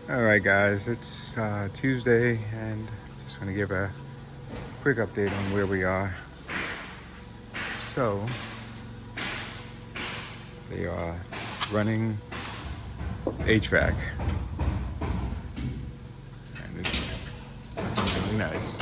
All right, guys, it's Tuesday, and just want to give a quick update on where we are. So, they are running HVAC, and it's really nice.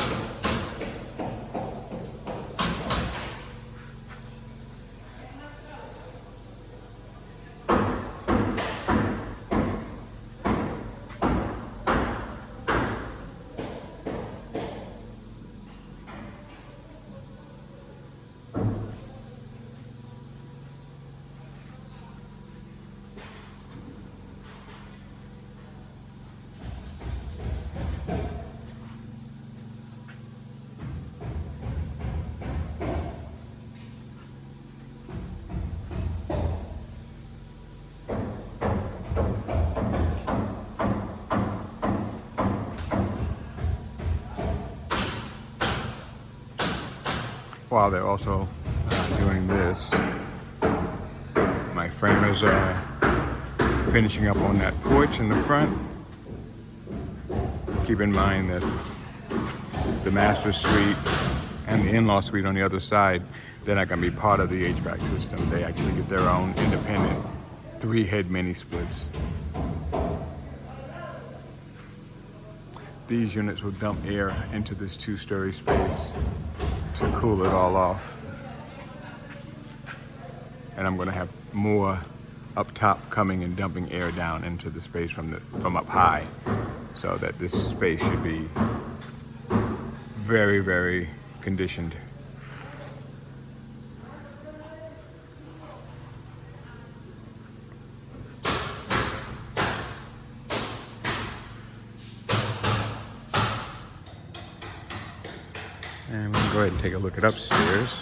While they're also doing this, my framers are finishing up on that porch in the front. Keep in mind that the master suite and the in-law suite on the other side, they're not going to be part of the HVAC system. They actually get their own independent 3-head mini splits. These units will dump air into this 2-story space to cool it all off. And I'm going to have more up top coming and dumping air down into the space from up high, so that this space should be very, very conditioned. And we'll go ahead and take a look at upstairs.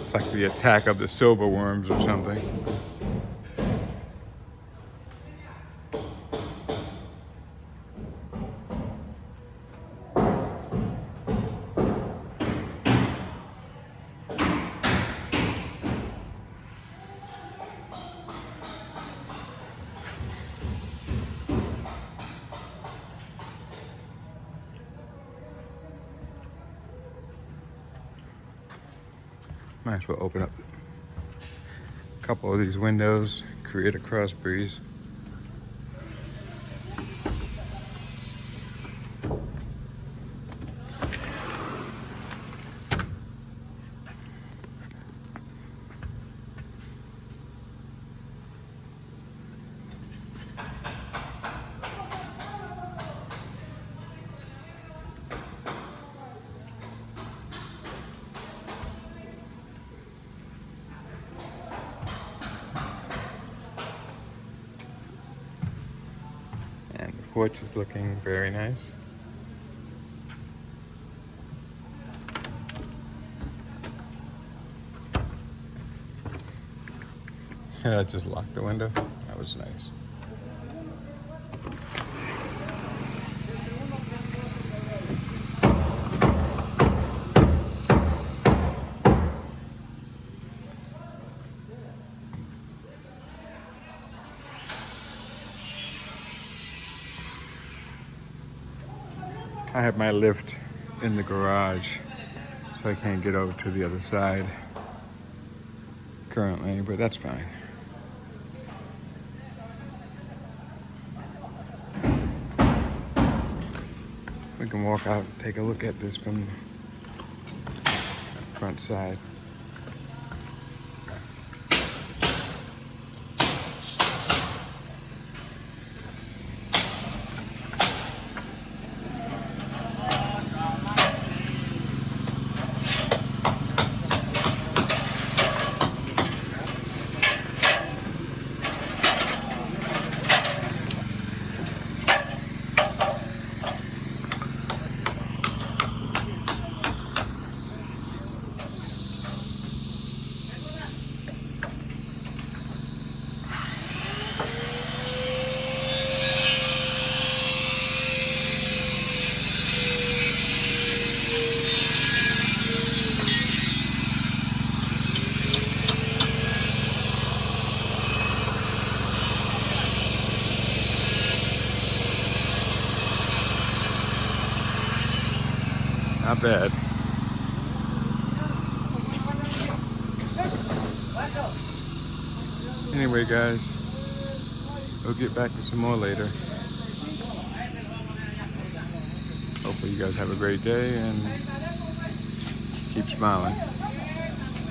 It's like the attack of the silver worms or something. Might as well open up a couple of these windows, create a cross breeze. And the porch is looking very nice. Yeah, I just locked the window. That was nice. I have my lift in the garage, so I can't get over to the other side currently, but that's fine. We can walk out and take a look at this from the front side. Not bad. Anyway, guys, we'll get back to some more later. Hopefully you guys have a great day and keep smiling.